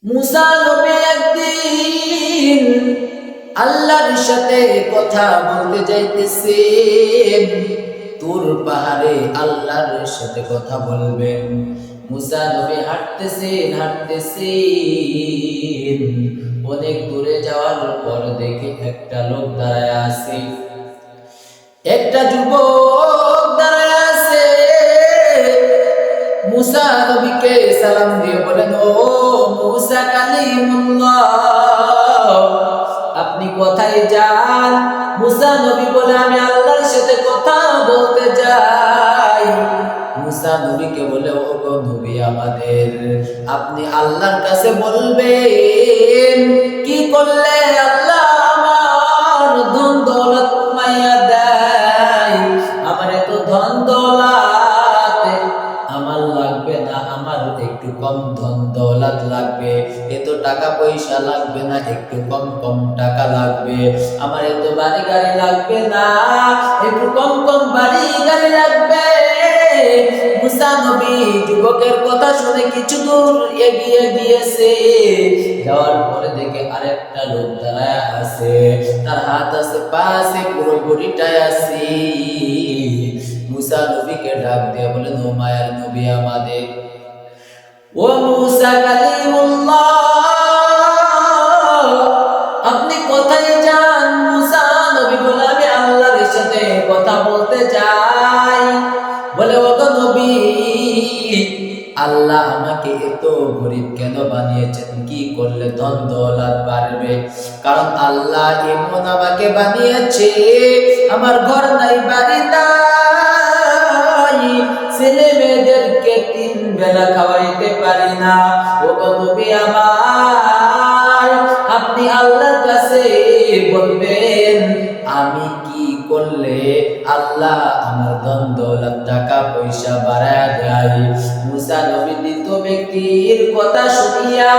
মুসা নবী একদিন আল্লাহর সাথে কথা বলতে যাইতেছেন। তুর পাহাড়ে আল্লাহর সাথে কথা বলবেন। মুসা নবী হাঁটতেছেন। অনেক দূরে যাওয়ার পর দেখে একটা লোক দাঁড়ায় আছে, একটা যুবক দাঁড়ায় আছে। মুসা নবীকে সালাম দিয়ে বলেন, ও মুসা কালিমুল্লাহ, আপনি কোথায় যান? মুসা নবী বলে, আমি আল্লাহর সাথে কথা বলতে যাই। মুসা নবীকে বলে, ও গো নবী আমাদের, আপনি আল্লাহর কাছে বলবেন কি করলে আল্লাহ আমার ধন দৌলত কমাইয়া দেয়। আমার এত ধন দৌলত আমার লাগবে না, আমার একটু কম ধন দৌলত লাগবে। এত টাকা পয়সা লাগবে না, একটু কম কম টাকা লাগবে। আমার এত বাড়ি গাড়ি লাগবে না, একটু কম কম বাড়ি গাড়ি লাগবে। মুসা নবী যুবকের কথা শুনে কিছু দূর এগিয়ে গিয়েছে। যাওয়ার পরে দেখে আরেকটা লোক দাঁড়ায় আছে, তার হাত আছে, পা আছে, পুরো বডিটাই আছে। মুসা নবীকে ডাক দিয়ে বলেন, ও মায়ার নবী আমাদের, ও মুসা কালিমুল্লাহ, আপনি কোথায় যান? মুসা নবী বলে, আমি আল্লাহর সাথে কথা বলতে যাই। বলে, ও গো নবী, আল্লাহ আমাকে এত গরিব কেন বানিয়েছেন? কি করলে ধন দৌলত বাড়বে? কারণ আল্লাহ এমন আমাকে বানিয়েছে, আমার ঘর নাই, বাড়ি নাই, ছেলে মেয়েদেরকে 3 বেলা খাওয়াইতে পারি না। ও গো নবী আমার, আপনি আল্লাহর কাছে বলবেন আমি কি করলে আল্লাহ আমার ধন দৌলত টাকা পয়সা বাড়ায় দেয়। মুসা নবী দ্বিতীয় ব্যক্তির কথা শুনিয়া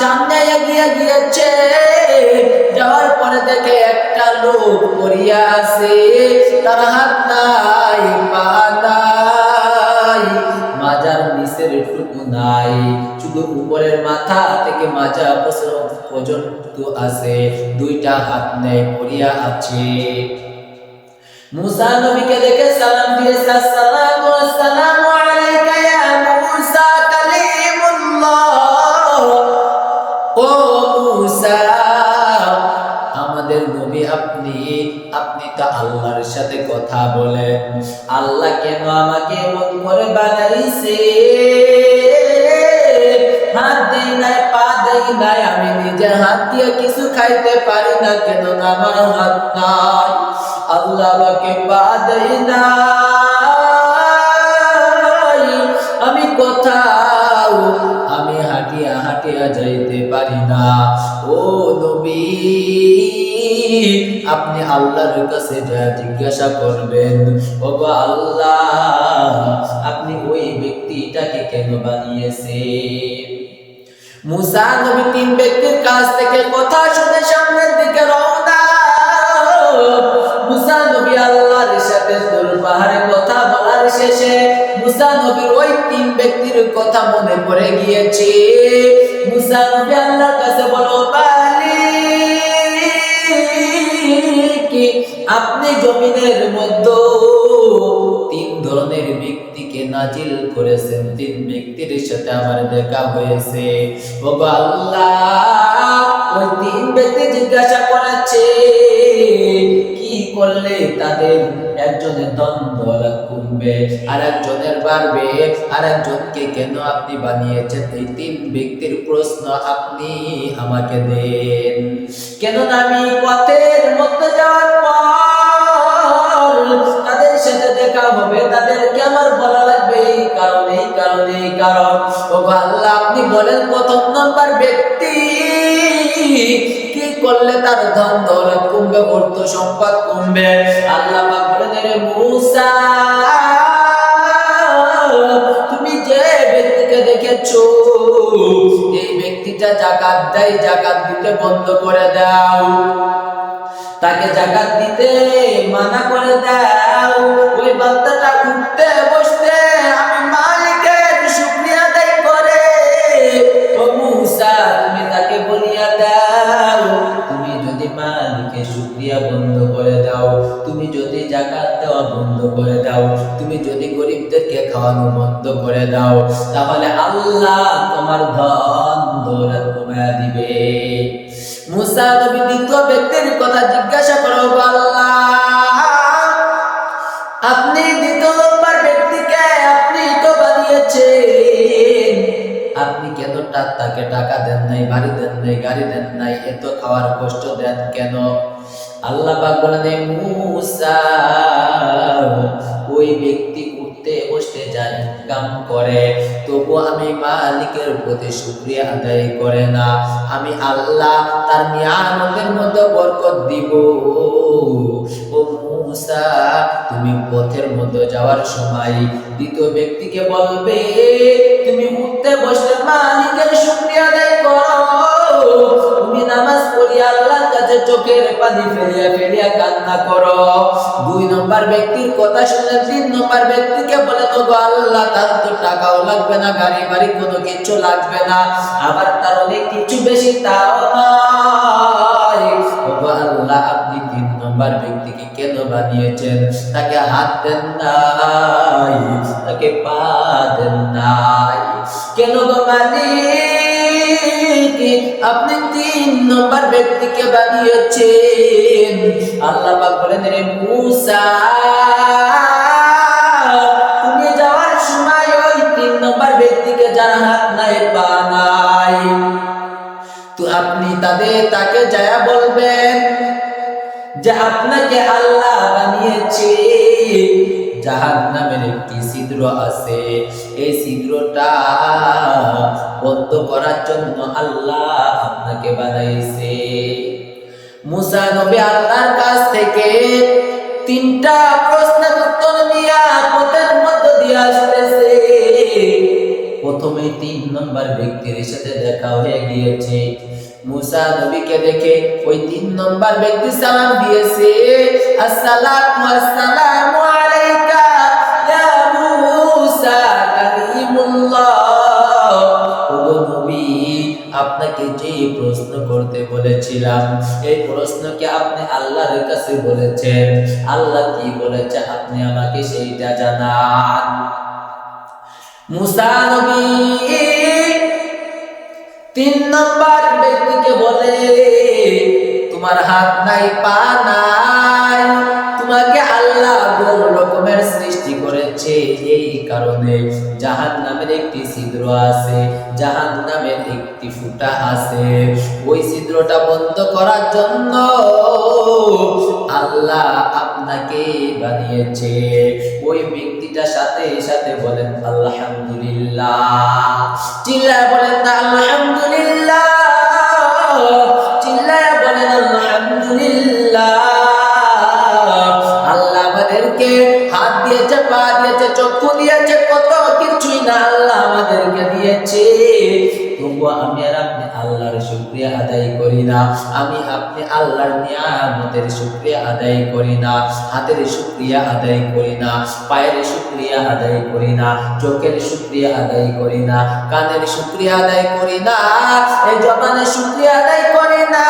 সামনে এগিয়ে গিয়েছে। যাওয়ার পরে দেখে একটা লোক পড়িয়া আছে, তার হাত নাই, পা নাই, মাজার নিচের টুকু নাই, শুধু উপরের মাথা থেকে মাজা পর্যন্ত আছে, 2টা হাত নেই, পড়িয়া আছে। মুসা নবীকে দেখে সালাম দিয়েছে, আসসালামু আসসালামু আলাইকা ইয়া মুসা কালিমুল্লাহ। ও মুসা আমাদের নবী, আপনি তো আল্লাহর সাথে কথা বলেন। আল্লাহ কেন আমাকে এমন করে বানাইছে? হাত দেই নাই, পা দেই নাই, আমি নিজের হাত দিয়ে কিছু খাইতে পারি না, কেন আমার হাত নাই। আল্লাহ আমাকে পা দেই নাই, আমি কোথাও আমি হাঁটিয়া হাঁটিয়া যাইতে পারি না। ও নবী, আপনি আল্লাহর কাছে যা জিজ্ঞাসা করবেন, ও গো আল্লাহ, আপনি ওই ব্যক্তিটাকে কেন বানিয়েছেন? মুসা নবী 3 ব্যক্তির কাছ থেকে কথা শুনে সামনের দিকে রওনা। মুসা নবী আল্লাহর সাথে তুর পাহাড়ে কথা বলার শেষে মুসা নবীর ওই 3 ব্যক্তির কথা মনে পড়ে গিয়েছে। মুসা নবী আল্লাহর কাছে বলো, কি আপনি জমিনের মধ্যে 3 ধরনের ব্যক্তিকে নাজিল করেছেন, 3 ব্যক্তির সাথে আমার দেখা হয়েছে। ও আল্লাহ, ওই 3 ব্যক্তি জিজ্ঞাসা করেছে কি করলে তাদের একজনের ধন দৌলত কমবে আর একজনের বাড়বে, আর একজনকে কেন আপনি বানিয়েছেন? এই 3 ব্যক্তির প্রশ্ন আপনি আমাকে দেন। কেননা আমি পথের মধ্যে যাওয়ার পর তাদের সাথে দেখা হবে, তাদেরকে আমার বলা লাগবে এই কারণ। ও আল্লাহ, আপনি বলেন প্রথম নাম্বার ব্যক্তি কি করলে তার ধন দৌলত কমবে, অর্থ সম্পদ কমবে? আল্লাহ পাক বলেন, রে মুসা, তুমি যে ব্যক্তিকে দেখেছো এই ব্যক্তিটা যাকাত দেয়, যাকাত দিতে বন্ধ করে দাও, তাকে যাকাত দিতে মানা করে দাও। ওই বান্দাটা উঠতে বসতে আমি মালিকের শুকরিয়া আদায় করে। ও মুসা, দাও, তুমি যদি গরিবদেরকে খাওয়ানো বন্ধ করে দাও, তাহলে আল্লাহ তোমার ধন দৌলত কমায়া দিবে। মুসা নবী দ্বিতীয় ব্যক্তির কথা জিজ্ঞাসা করো, আল্লাহ আপনি দ্বিতীয় নম্বর ব্যক্তিকে আপনি তো বানিয়েছেন, আপনি কেন তাকে টাকা দেন নাই, বাড়ি দেন নাই, গাড়ি দেন নাই, এত খাওয়ার কষ্ট দেন কেন? আল্লাহ পাক বলেন, মুসা ওই ব্যক্তি উঠতে বসতে যায়, ইনকাম করে, তবু আমি মালিকের প্রতি শুকরিয়া আদায় করে না। আমি আল্লাহ তার নিয়ামতের মধ্যে বরকত দিব। ও মুসা, তুমি পথের মধ্যে যাওয়ার সময় দ্বিতীয় ব্যক্তিকে বলবে, তুমি উঠতে বসলে মালিকের শুকরিয়া আদায় করো। তুমি নামাজ পড়ি আল্লাহর কাছে চোখের পানি ফেলিয়া ফেলিয়া কান্না করো। দুই নম্বর ব্যক্তির কথা শুনে তিন নম্বর ব্যক্তিকে বলে, তো আল্লাহ তার তো টাকাও লাগবে না, গাড়ি বাড়ি কোনো কিছু লাগবে না, আবার তার অনেক কিছু বেশি তাও নয়। আল্লাহ আপনি তিন নম্বর ব্যক্তিকে কেন বানিয়েছেন? তাকে হাত দেন নাই, তাকে পা দেন নাই, কেন গো মালিক আপনি তিন নম্বর ব্যক্তিকে বানিয়েছেন? আল্লাহ পাক বলেন, রে মুসা তুমি যাওয়ার সময় ওই তিন নম্বর ব্যক্তিকে যার হাত নাই পা নাই, তো আপনি তাকে যায়া বলবেন যে আপনাকে আল্লাহ বানিয়েছে। জাহান্নামের একটি ছিদ্র আছে, এই ছিদ্রটা বন্ধ করার জন্য আল্লাহ আপনাকে বানাইছে। মুসা নবী আল্লাহর কাছ থেকে তিনটা প্রশ্নের উত্তর নিয়ে পথের মধ্য দিয়ে আসতেছে। প্রথমে তিন নম্বর ব্যক্তির সাথে দেখা হয়ে গিয়েছে। মুসা নবীকে দেখে ওই তিন নম্বর ব্যক্তি সালাম দিয়েছে, আসসালামু আসসালামু আলাইকা ইয়া মুসা কালিমুল্লাহ। ওগো নবী, আপনাকে যে প্রশ্ন করতে বলেছিলাম, এই প্রশ্নকে আপনি আল্লাহর কাছে বলেছেন। আল্লাহ কি বলেছে আপনি আমাকে সেইটা জানান। মুসা নবী তিন নম্বর ব্যক্তিকে বলে, তোমার হাত নাই পা নাই, তোমাকে আল্লাহ বহু রকমের সৃষ্টি করেছে, এই কারণে জাহান্নামের একটি ছিদ্র আছে, জাহান্নামের একটি ফুটা আছে, ওই ছিদ্রটা বন্ধ করার জন্য আল্লাহ আপনাকে বানিয়েছে। ওই ব্যক্তিটা সাথে সাথে বলেন আলহামদুলিল্লাহ, চিল্লায় বলেন আলহামদুলিল্লাহ, চিল্লায় বলেন আলহামদুলিল্লাহ। আল্লাহ আমাদেরকে হাত দিয়েছে, পা দিয়েছে, চক্ষু দিয়েছে, কত কিছুই না আল্লাহ আমাদেরকে দিয়েছে, তবুও আমি আর আপনি আল্লাহর শুকরিয়া আদায় করি না। আমি আপনি আল্লাহর নিয়ামতের শুকরিয়া আদায় করি না, হাতের শুকরিয়া আদায় করি না, পায়ের শুকরিয়া আদায় করি না, চোখের শুকরিয়া আদায় করি না, কানের শুকরিয়া আদায় করি না, এই জবানের শুকরিয়া আদায় করি না।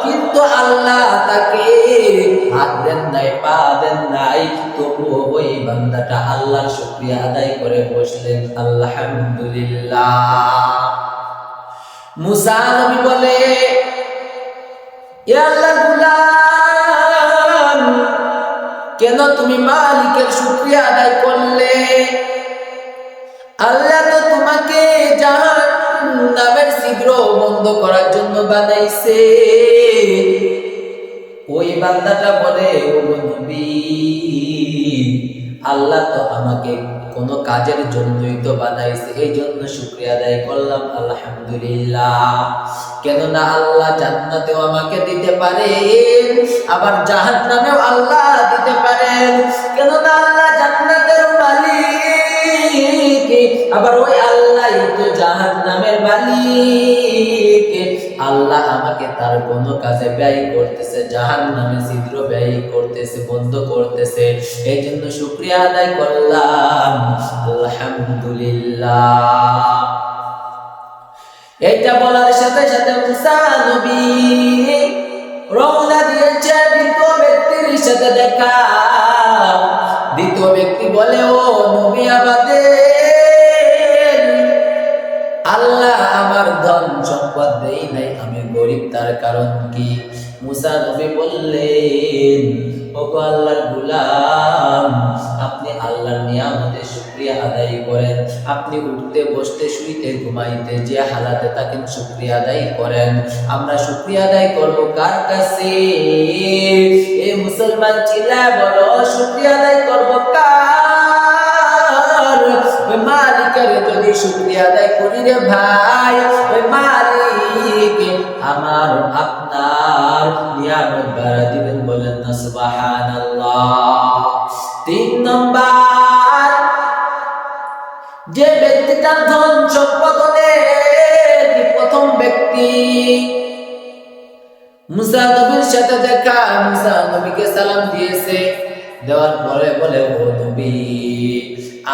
কিন্তু আল্লাহ তাকে হাত দেন নাই, পা দেন নাই, তবুও ওই বান্দাটা আল্লাহর শুকরিয়া আদায় করে বসলেন আলহামদুলিল্লাহ। মুসা নবী বলে, ইয়া আল্লাহর গোলাম, কেন তুমি মালিকের শুকরিয়া আদায় করলে? আল্লাহ তো তোমাকে জাহান্নামের ছিদ্র বন্ধ করার জন্য বানাইছে। ওই বান্দাটা বলে, ও নবী, আল্লাহ তো আমাকে কোন কাজের জন্যই তো বানাইছে, এই জন্য শুকরিয়া আদায় করলাম আলহামদুলিল্লাহ। কেননা আল্লাহ জান্নাতেও আমাকে দিতে পারেন, আবার জাহান্নামেও আল্লাহ দিতে পারেন। কেননা আল্লাহ জান্নাতের মালিক, আবার ওই আল্লাহ তো জাহান্নামের মালিক। আল্লাহ আমাকে তার কোনো কাজে ব্যয় করতেছে, জাহান্নামে ছিদ্র ব্যয় করতেছে, বন্ধ করতেছে, এই জন্য শুকরিয়া আদায় করলাম আলহামদুলিল্লাহ। এটা বলার সাথে সাথে মুসা নবী রওনা দিয়েছে দ্বিতীয় ব্যক্তির সাথে দেখা দ্বিতীয় ব্যক্তি বলে, ও নবী আমাদের আল্লাহ আমার ধন সম্পদ দেই নাই, আমি গরিব, তার কারণ কি? মুসা নবী বললেন, ওগো আল্লাহর গোলাম, আপনি আল্লাহর নিয়ামতের শুকরিয়া আদায় করেন। আপনি উঠতে বসতে শুইতে ঘুমাইতে যে হালাতে থাকেন শুকরিয়া আদায় করেন। আমরা শুকরিয়া আদায় করব কার কাছে? এ মুসলমান চিল্লা বলো, শুকরিয়া আদায় করব কার? ওই মালিকের যদি শুকরিয়া আদায় করি রে ভাই, ওই মালিক আমার আপনার নিয়ামত বাড়া দিবেন। বলেন না সুবহানাল্লাহ। 3 নম্বর, যে ব্যক্তি তার ধন সম্পদ প্রথম ব্যক্তি মুসা নবীর সাথে দেখা, মুসা নবীকে সালাম দিয়েছে, দেওয়ার পরে বলে, ও নবী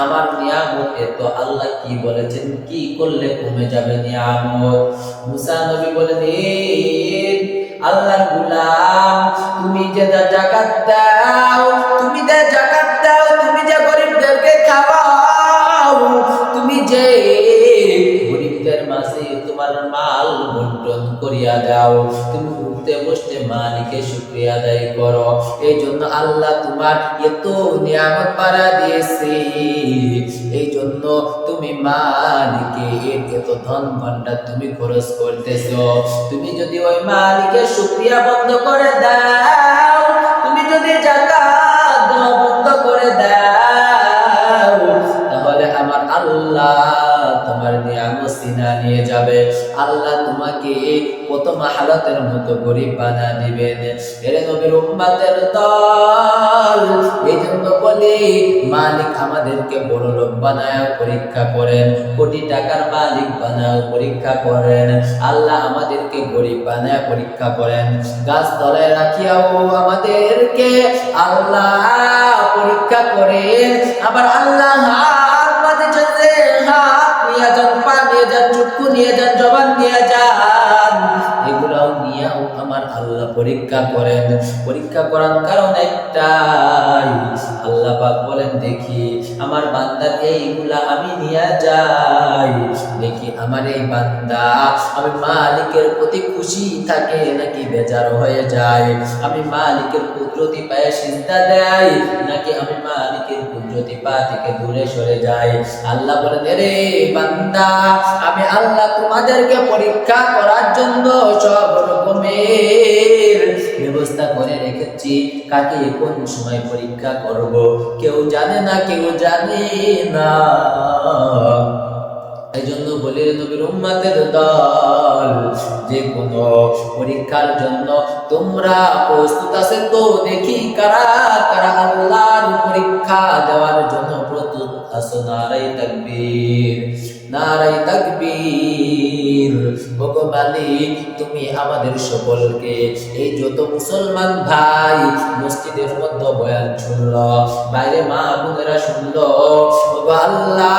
আমার নিয়ামত এত, আল্লাহ কি বলেছেন, কি করলে কমে যাবে নিয়ামত? মুসা নবী বলেন, আল্লাহর গোলাম, তুমি যে যাকাত দাও, তুমি যে যাকাত দাও, তুমি যে গরিবদেরকে খাওয়াও, তুমি যে গরিবদের মাঝে তোমার মাল বন্টন করিয়া দাও, তুমি উঠতে বসতে মালিকের শুকরিয়া আদায় করো, এই জন্য আল্লাহ তোমার এত নিয়ামত বাড়া দিয়েছে, এই জন্য তুমি মালিকের এত ধন ভান্ডার তুমি খরচ করতেছো। তুমি যদি ওই মালিকের শুকরিয়া বন্ধ করে দাও, তুমি যদি যাকাত দেওয়া বন্ধ করে দাও, তাহলে আমার আল্লাহ তোমার নিয়ামত ছিনা নিয়ে যাবে। আল্লাহ তোমাকে প্রথম হালাতের মতো গরিব বানা দিবেন। এর নবীর উম্মতের দল, এই জন্য বলি মালিক আমাদেরকে বড় লোক বানায় পরীক্ষা করেন, কোটি টাকার মালিক বানায় পরীক্ষা করেন। আল্লাহ আমাদেরকে গরিব বানায় পরীক্ষা করেন। গাছ তলায় রাখিয়াও আমাদেরকে আল্লাহ পরীক্ষা করেন। আবার আল্লাহ হাত মাঝে হাত নিয়ে যান, পা নিয়ে যান, চক্ষু নিয়ে যান, জবান নিয়ে যান, এগুলাও নিয়েও আমার আল্লাহ পরীক্ষা করেন। পরীক্ষা করার কারণ একটাই, আল্লাহ পাক বলেন, দেখি আমার বান্দার এইগুলা আমি নিয়ে যাই, দেখি আমার এই বান্দা আমি মালিকের প্রতি খুশি থাকে নাকি বেজার হয়ে যায়, আমি মালিকের কুদরতি পায়ে সিজদা দেয় নাকি আমি মালিকের কুদরতি পা থেকে দূরে সরে যাই। আল্লাহ বলেন, রে বান্দা, আমি আল্লাহ তোমাদেরকে পরীক্ষা করার জন্য সব রকমের ব্যবস্থা করে রেখেছি। কাকে কোন সময় পরীক্ষা করব কেউ জানে না, কেউ জানে না। এই জন্য বলে নবীর উম্মতের দল, যে কোনো পরীক্ষার জন্য তোমরা প্রস্তুত আছে তো? দেখি কারা কারা আল্লাহর পরীক্ষা দেওয়ার জন্য প্রস্তুত আছো? নারায়ে তাকবীর, নারায়ে তাকবীর। ওগো মালিক, তুমি আমাদের সকলকে, এই যত মুসলমান ভাই মসজিদের মধ্যে বয়ান শুনলো, বাইরে মা বোনেরা শুনলো, ওগো আল্লাহ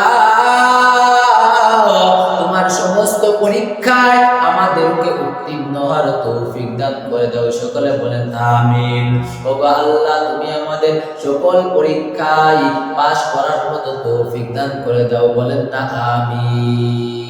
তোমার সমস্ত পরীক্ষায় আমাদেরকে উত্তীর্ণ হওয়ার তৌফিক দান করে দাও। সকলে বলেন আমিন। ওগো আল্লাহ, তুমি আমাদের সকল পরীক্ষায় পাস করার মতো তৌফিক দান করে দাও। বলেন না আমিন।